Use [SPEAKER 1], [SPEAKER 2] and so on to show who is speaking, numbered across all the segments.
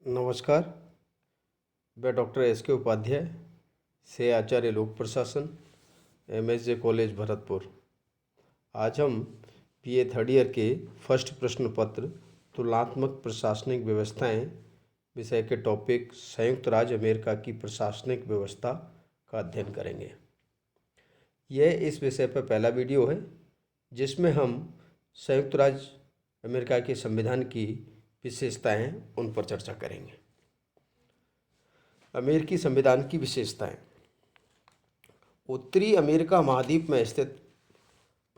[SPEAKER 1] नमस्कार। मैं doctor S के उपाध्याय से आचार्य लोक प्रशासन MSJ कॉलेज भरतपुर। आज हम BA थर्ड ईयर के फर्स्ट प्रश्न पत्र तुलनात्मक प्रशासनिक व्यवस्थाएं विषय के टॉपिक संयुक्त राज्य अमेरिका की प्रशासनिक व्यवस्था का अध्ययन करेंगे। यह इस विषय पर पहला वीडियो है जिसमें हम संयुक्त राज्य अमेरिका के संविधान की विशेषताएं उन पर चर्चा करेंगे। अमेरिकी संविधान की विशेषताएं। उत्तरी अमेरिका महाद्वीप में स्थित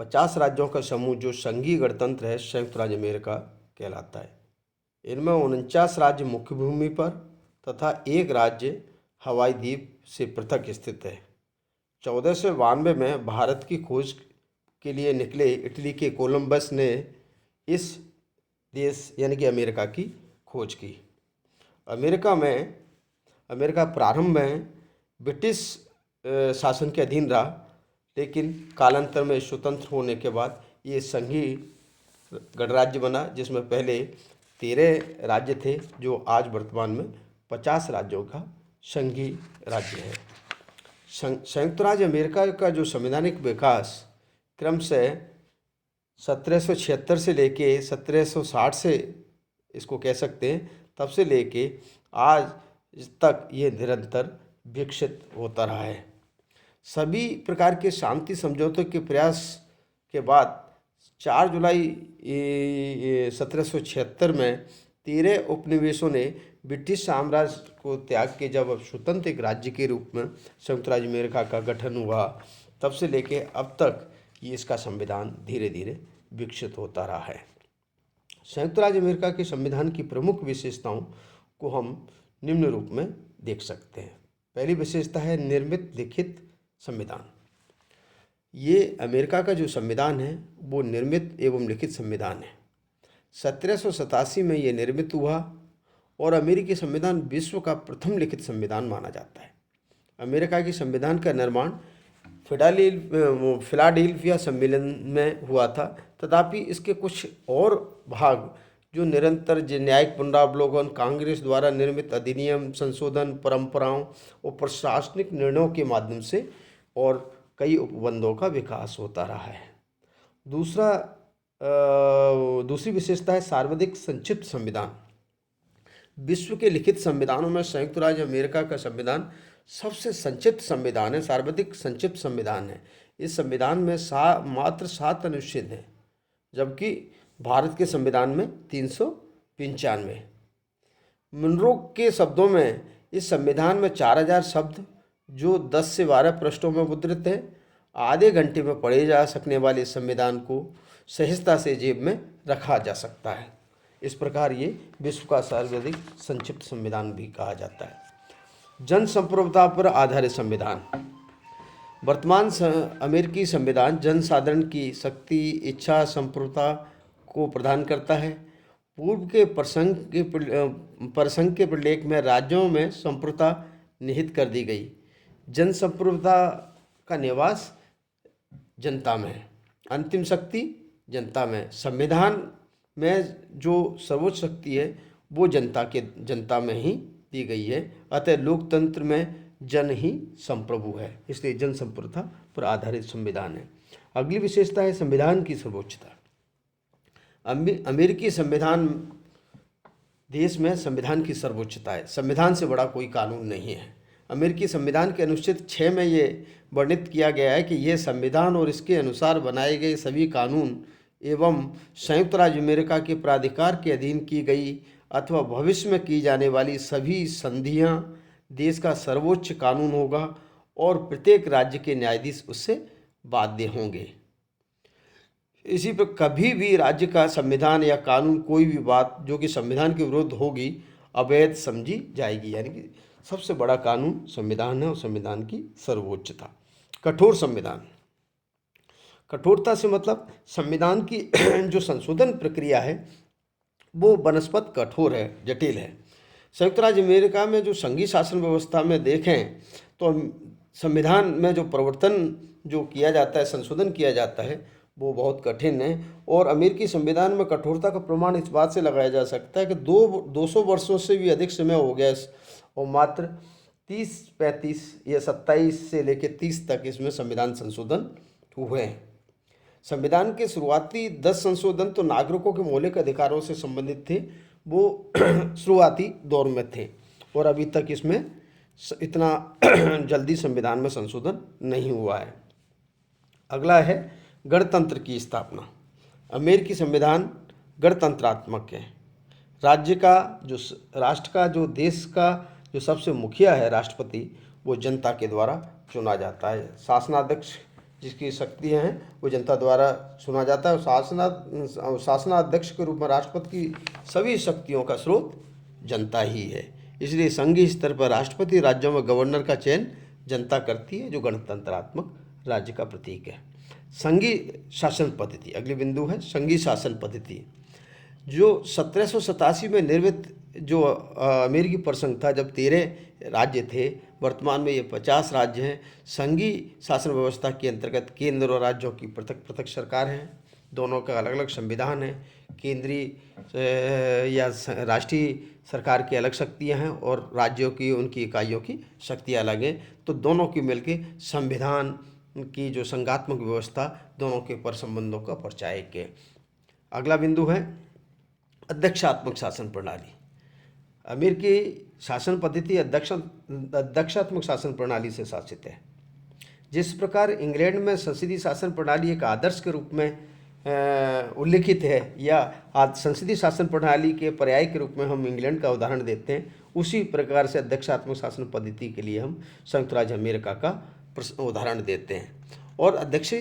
[SPEAKER 1] 50 राज्यों का समूह जो संघीय गणतंत्र है संयुक्त राज्य अमेरिका कहलाता है। इनमें 49 राज्य मुख्य भूमि पर तथा एक राज्य हवाई द्वीप से पृथक स्थित है। 1492 में भारत की खोज के लिए निकले इटली के कोलंबस ने इस देश यानी कि अमेरिका की खोज की। अमेरिका प्रारंभ में ब्रिटिश शासन के अधीन रहा, लेकिन कालांतर में स्वतंत्र होने के बाद ये संघीय गणराज्य बना, जिसमें पहले 13 राज्य थे जो आज वर्तमान में 50 राज्यों का संघीय राज्य है। संयुक्त राज्य अमेरिका का जो संवैधानिक विकास क्रमशः 1776 से लेके 1760 से इसको कह सकते हैं, तब से लेके आज तक ये निरंतर विकसित होता रहा है। सभी प्रकार के शांति समझौतों के प्रयास के बाद 4 जुलाई 1776 में 13 उपनिवेशों ने ब्रिटिश साम्राज्य को त्याग के जब स्वतंत्र एक राज्य के रूप में संयुक्त राज्य अमेरिका का गठन हुआ, तब से लेके अब तक ये इसका संविधान धीरे धीरे विकसित होता रहा है। संयुक्त राज्य अमेरिका के संविधान की प्रमुख विशेषताओं को हम निम्न रूप में देख सकते हैं। पहली विशेषता है निर्मित लिखित संविधान। ये अमेरिका का जो संविधान है वो निर्मित एवं लिखित संविधान है। 1787 में ये निर्मित हुआ और अमेरिकी संविधान विश्व का प्रथम लिखित संविधान माना जाता है। अमेरिका की संविधान का निर्माण फिलाडेल्फिया सम्मेलन में हुआ था, तथापि इसके कुछ और भाग जो निरंतर न्यायिक पुनरावलोकन, कांग्रेस द्वारा निर्मित अधिनियम, संशोधन, परंपराओं और प्रशासनिक निर्णयों के माध्यम से और कई उपबंधों का विकास होता रहा है। दूसरी विशेषता है सर्वाधिक संक्षिप्त संविधान। विश्व के लिखित संविधानों में संयुक्त राज्य अमेरिका का संविधान सबसे संक्षिप्त संविधान है, सर्वाधिक संक्षिप्त संविधान है। इस संविधान में मात्र 7 अनुच्छेद हैं, जबकि भारत के संविधान में 395। मुनरो के शब्दों में इस संविधान में 4000 शब्द जो 10 से 12 पृष्ठों में मुद्रित हैं। आधे घंटे में पढ़े जा सकने वाले संविधान को सहजता से जेब में रखा जा सकता है। इस प्रकार ये विश्व का सर्वाधिक संक्षिप्त संविधान भी कहा जाता है। जन संप्रभुता पर आधारित संविधान। वर्तमान अमेरिकी संविधान जनसाधारण की शक्ति, इच्छा, संप्रभुता को प्रदान करता है। पूर्व के प्रसंग के प्रलेख में राज्यों में संप्रभुता निहित कर दी गई। जन संप्रभुता का निवास जनता में है, अंतिम शक्ति जनता में। संविधान में जो सर्वोच्च शक्ति है वो जनता में ही दी गई है, अतः लोकतंत्र में जन ही संप्रभु है, इसलिए जन संप्रभुता पर आधारित संविधान है। अगली विशेषता है संविधान की सर्वोच्चता। अमेरिकी संविधान देश में संविधान की सर्वोच्चता है। संविधान से बड़ा कोई कानून नहीं है। अमेरिकी संविधान के अनुच्छेद 6 में ये वर्णित किया गया है कि यह संविधान और इसके अनुसार बनाए गए सभी कानून एवं संयुक्त राज्य अमेरिका के प्राधिकार के अधीन की गई अथवा भविष्य में की जाने वाली सभी संधियां देश का सर्वोच्च कानून होगा और प्रत्येक राज्य के न्यायाधीश उससे बाध्य होंगे। इसी पर कभी भी राज्य का संविधान या कानून कोई भी बात जो कि संविधान के विरुद्ध होगी अवैध समझी जाएगी। यानी कि सबसे बड़ा कानून संविधान है और संविधान की सर्वोच्चता। कठोर संविधान। कठोरता से मतलब संविधान की जो संशोधन प्रक्रिया है वो बनस्पत कठोर है, जटिल है। संयुक्त राज्य अमेरिका में जो संघीय शासन व्यवस्था में देखें तो संविधान में जो प्रवर्तन जो किया जाता है, संशोधन किया जाता है, वो बहुत कठिन है। और अमेरिकी संविधान में कठोरता का प्रमाण इस बात से लगाया जा सकता है कि 200 वर्षों से भी अधिक समय हो गया और मात्र 30, 35 या 27 से लेकर 30 तक इसमें संविधान संशोधन हुए हैं। संविधान के शुरुआती 10 संशोधन तो नागरिकों के मौलिक अधिकारों से संबंधित थे, वो शुरुआती दौर में थे, और अभी तक इसमें इतना जल्दी संविधान में संशोधन नहीं हुआ है। अगला है गणतंत्र की स्थापना। अमेरिकी संविधान गणतंत्रात्मक है। राष्ट्र का जो देश का जो सबसे मुखिया है राष्ट्रपति, वो जनता के द्वारा चुना जाता है। शासनाध्यक्ष जिसकी शक्तियाँ हैं वो जनता द्वारा चुना जाता है। शासनाध्यक्ष के रूप में राष्ट्रपति की सभी शक्तियों का स्रोत जनता ही है। इसलिए संघीय स्तर पर राष्ट्रपति, राज्यों में गवर्नर का चयन जनता करती है, जो गणतंत्रात्मक राज्य का प्रतीक है। संघीय शासन पद्धति, अगली बिंदु है संघीय शासन पद्धति, जो 1787 में निर्मित जो अमेरिकी प्रसंघ था, जब 13 राज्य थे, वर्तमान में ये 50 राज्य हैं। संघीय शासन व्यवस्था के अंतर्गत केंद्र और राज्यों की पृथक पृथक सरकार हैं, दोनों का अलग अलग संविधान है। केंद्रीय या राष्ट्रीय सरकार की अलग शक्तियां हैं और राज्यों की, उनकी इकाइयों की शक्तियां अलग हैं। तो दोनों की मिलकर संविधान की जो संघात्मक व्यवस्था, दोनों के पर संबंधों का परिचायक है। अगला बिंदु है अध्यक्षात्मक शासन प्रणाली। अमेरिकी शासन पद्धति अध्यक्षात्मक शासन प्रणाली से शासित है। जिस प्रकार इंग्लैंड में संसदीय शासन प्रणाली एक आदर्श के रूप में उल्लिखित है, या संसदीय शासन प्रणाली के पर्याय के रूप में हम इंग्लैंड का उदाहरण देते हैं, उसी प्रकार से अध्यक्षात्मक शासन पद्धति के लिए हम संयुक्त राज्य अमेरिका का उदाहरण देते हैं। और अध्यक्ष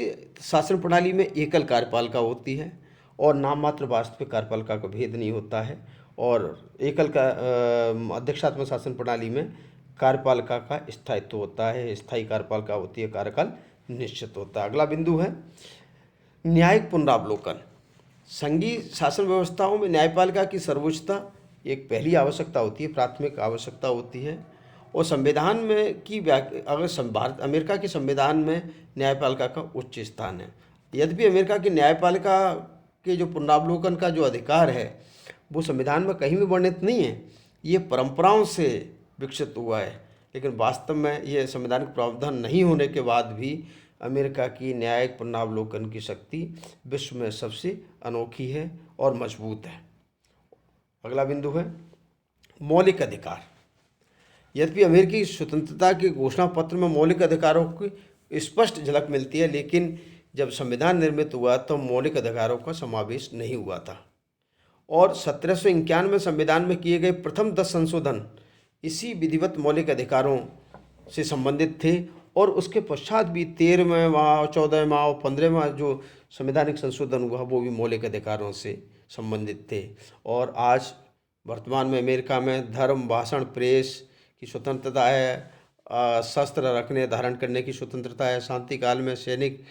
[SPEAKER 1] शासन प्रणाली में एकल कार्यपालिका होती है और नाम मात्र वास्तविक कार्यपालिका का भेद नहीं होता है। और एकल का अध्यक्षात्मक शासन प्रणाली में कार्यपालिका का स्थायित्व होता है, स्थायी कार्यपालिका होती है, कार्यकाल निश्चित होता है। अगला बिंदु है न्यायिक पुनरावलोकन। संघीय शासन व्यवस्थाओं में न्यायपालिका की सर्वोच्चता एक पहली आवश्यकता होती है, प्राथमिक आवश्यकता होती है। और संविधान में की अगर अमेरिका के संविधान में न्यायपालिका का उच्च स्थान है। यद्यपि अमेरिका की न्यायपालिका के जो पुनरावलोकन का जो अधिकार है वो संविधान में कहीं भी वर्णित नहीं है, ये परंपराओं से विकसित हुआ है। लेकिन वास्तव में ये संवैधानिक प्रावधान नहीं होने के बाद भी अमेरिका की न्यायिक पुनरावलोकन की शक्ति विश्व में सबसे अनोखी है और मजबूत है। अगला बिंदु है मौलिक अधिकार। यद्यपि अमेरिकी स्वतंत्रता के घोषणा पत्र में मौलिक अधिकारों की स्पष्ट झलक मिलती है, लेकिन जब संविधान निर्मित हुआ तो मौलिक अधिकारों का समावेश नहीं हुआ था। और 1791 संविधान में किए गए प्रथम 10 संशोधन इसी विधिवत मौलिक अधिकारों से संबंधित थे। और उसके पश्चात भी 13वां, 14वां और 15वां जो संवैधानिक संशोधन हुआ वो भी मौलिक अधिकारों से संबंधित थे। और आज वर्तमान में अमेरिका में धर्म, भाषण, प्रेस की स्वतंत्रता है, शस्त्र रखने धारण करने की स्वतंत्रता है, शांति काल में सैनिक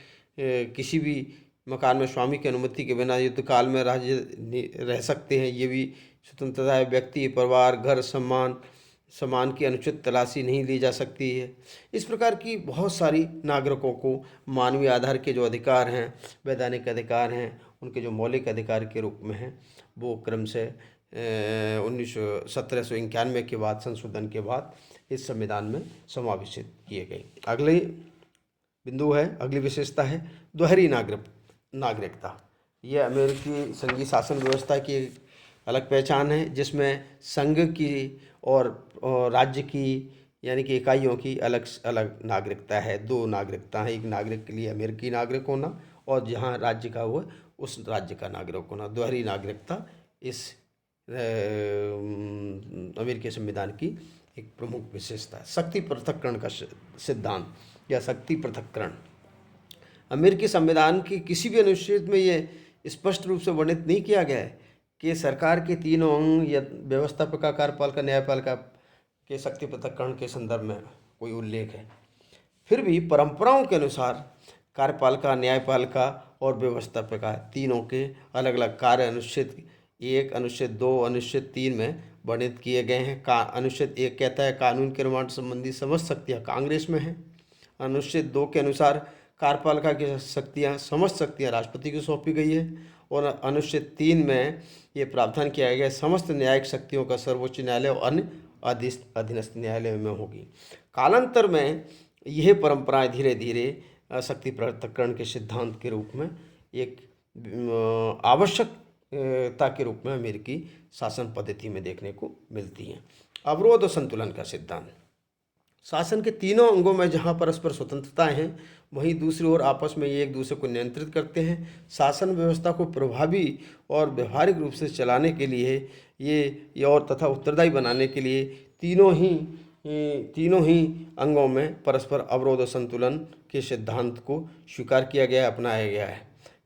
[SPEAKER 1] किसी भी मकान में स्वामी की अनुमति के बिना युद्ध काल में राज्य रह सकते हैं, ये भी स्वतंत्रता है। व्यक्ति, परिवार, घर, सम्मान की अनुचित तलाशी नहीं ली जा सकती है। इस प्रकार की बहुत सारी नागरिकों को मानवीय आधार के जो अधिकार हैं, वैधानिक अधिकार हैं, उनके जो मौलिक अधिकार के रूप में हैं, वो क्रम से 1791 के बाद संशोधन के बाद इस संविधान में समावेशित किए गए। अगली बिंदु है, अगली विशेषता है दोहरी नागरिकता। यह अमेरिकी संघीय शासन व्यवस्था की एक अलग पहचान है, जिसमें संघ की और राज्य की यानी कि इकाइयों की अलग अलग नागरिकता है। 2 नागरिकता है, एक नागरिक के लिए अमेरिकी नागरिक होना और जहाँ राज्य का हो उस राज्य का नागरिक होना। दोहरी नागरिकता इस अमेरिकी संविधान की एक प्रमुख विशेषता है। शक्ति पृथक्करण का सिद्धांत या शक्ति पृथक्करण। अमेरिकी संविधान की किसी भी अनुच्छेद में ये स्पष्ट रूप से वर्णित नहीं किया गया है कि सरकार के तीनों अंग या व्यवस्थापिका, कार्यपालिका, न्यायपालिका के शक्ति पृथक्करण के संदर्भ में कोई उल्लेख है। फिर भी परंपराओं के अनुसार कार्यपालिका, न्यायपालिका और व्यवस्थापिका तीनों के अलग अलग कार्य अनुच्छेद 1, अनुच्छेद 2, अनुच्छेद 3 में वर्णित किए गए हैं। अनुच्छेद 1 कहता है कानून के निर्माण संबंधी समस्त शक्तियाँ कांग्रेस में हैं। अनुच्छेद 2 के अनुसार कार्यपालिका की शक्तियाँ, समस्त शक्तियाँ राष्ट्रपति को सौंपी गई है। और अनुच्छेद 3 में ये प्रावधान किया गया है, समस्त न्यायिक शक्तियों का सर्वोच्च न्यायालय और अन्य अधीनस्थ न्यायालय में होगी। कालांतर में यह परंपराएं धीरे धीरे शक्ति पृथक्करण के सिद्धांत के रूप में एक आवश्यकता के रूप में अमेरिकी शासन पद्धति में देखने को मिलती हैं। अवरोध और संतुलन का सिद्धांत। शासन के तीनों अंगों में जहां परस्पर स्वतंत्रताएं हैं, वहीं दूसरी ओर आपस में ये एक दूसरे को नियंत्रित करते हैं। शासन व्यवस्था को प्रभावी और व्यवहारिक रूप से चलाने के लिए ये और तथा उत्तरदायी बनाने के लिए तीनों ही अंगों में परस्पर अवरोध और संतुलन के सिद्धांत को स्वीकार किया गया, अपनाया गया है।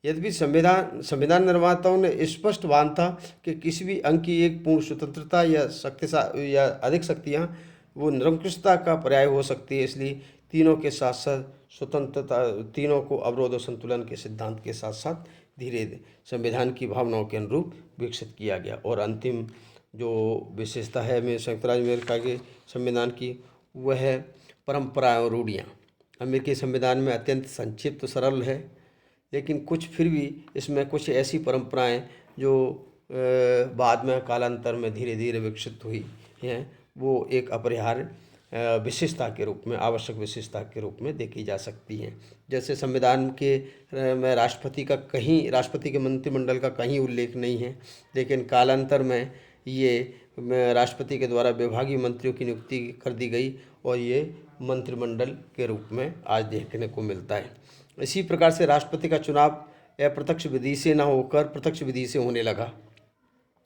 [SPEAKER 1] यद्यपि संविधान निर्माताओं ने स्पष्ट मान था कि किसी भी अंग की एक पूर्ण स्वतंत्रता या अधिक शक्तियाँ वो निरंकुशता का पर्याय हो सकती है, इसलिए तीनों के साथ साथ स्वतंत्रता, तीनों को अवरोध और संतुलन के सिद्धांत के साथ साथ धीरे धीरे संविधान की भावनाओं के अनुरूप विकसित किया गया। और अंतिम जो विशेषता है संयुक्त राज्य अमेरिका के संविधान की, वह है परंपराएं और रूढ़ियाँ। अमेरिकी संविधान में अत्यंत संक्षिप्त सरल है, लेकिन कुछ फिर भी इसमें कुछ ऐसी परंपराएं जो बाद में कालांतर में धीरे धीरे विकसित हुई हैं, वो एक अपरिहार्य विशेषता के रूप में, आवश्यक विशेषता के रूप में देखी जा सकती हैं। जैसे संविधान के में राष्ट्रपति के मंत्रिमंडल का कहीं उल्लेख नहीं है, लेकिन कालांतर में ये राष्ट्रपति के द्वारा विभागीय मंत्रियों की नियुक्ति कर दी गई और ये मंत्रिमंडल के रूप में आज देखने को मिलता है। इसी प्रकार से राष्ट्रपति का चुनाव अप्रत्यक्ष विधि से न होकर प्रत्यक्ष विधि से होने लगा।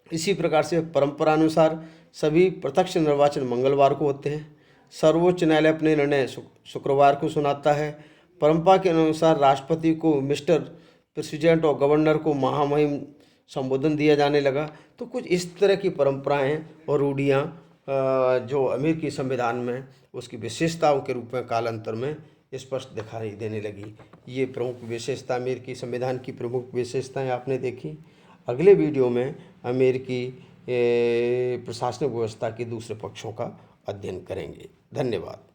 [SPEAKER 1] इसी प्रकार से परंपरानुसार सभी प्रत्यक्ष निर्वाचन मंगलवार को होते हैं। सर्वोच्च न्यायालय अपने निर्णय शुक्रवार को सुनाता है। परंपरा के अनुसार राष्ट्रपति को मिस्टर प्रेसिडेंट और गवर्नर को महामहिम संबोधन दिया जाने लगा। तो कुछ इस तरह की परंपराएं और रूढ़ियाँ जो अमेरिकी संविधान में उसकी विशेषताओं के रूप में कालांतर में स्पष्ट दिखाई देने लगी। ये प्रमुख विशेषता, अमेरिकी संविधान की प्रमुख विशेषताएं आपने देखी। अगले वीडियो में अमेरिकी प्रशासनिक व्यवस्था के दूसरे पक्षों का अध्ययन करेंगे। धन्यवाद।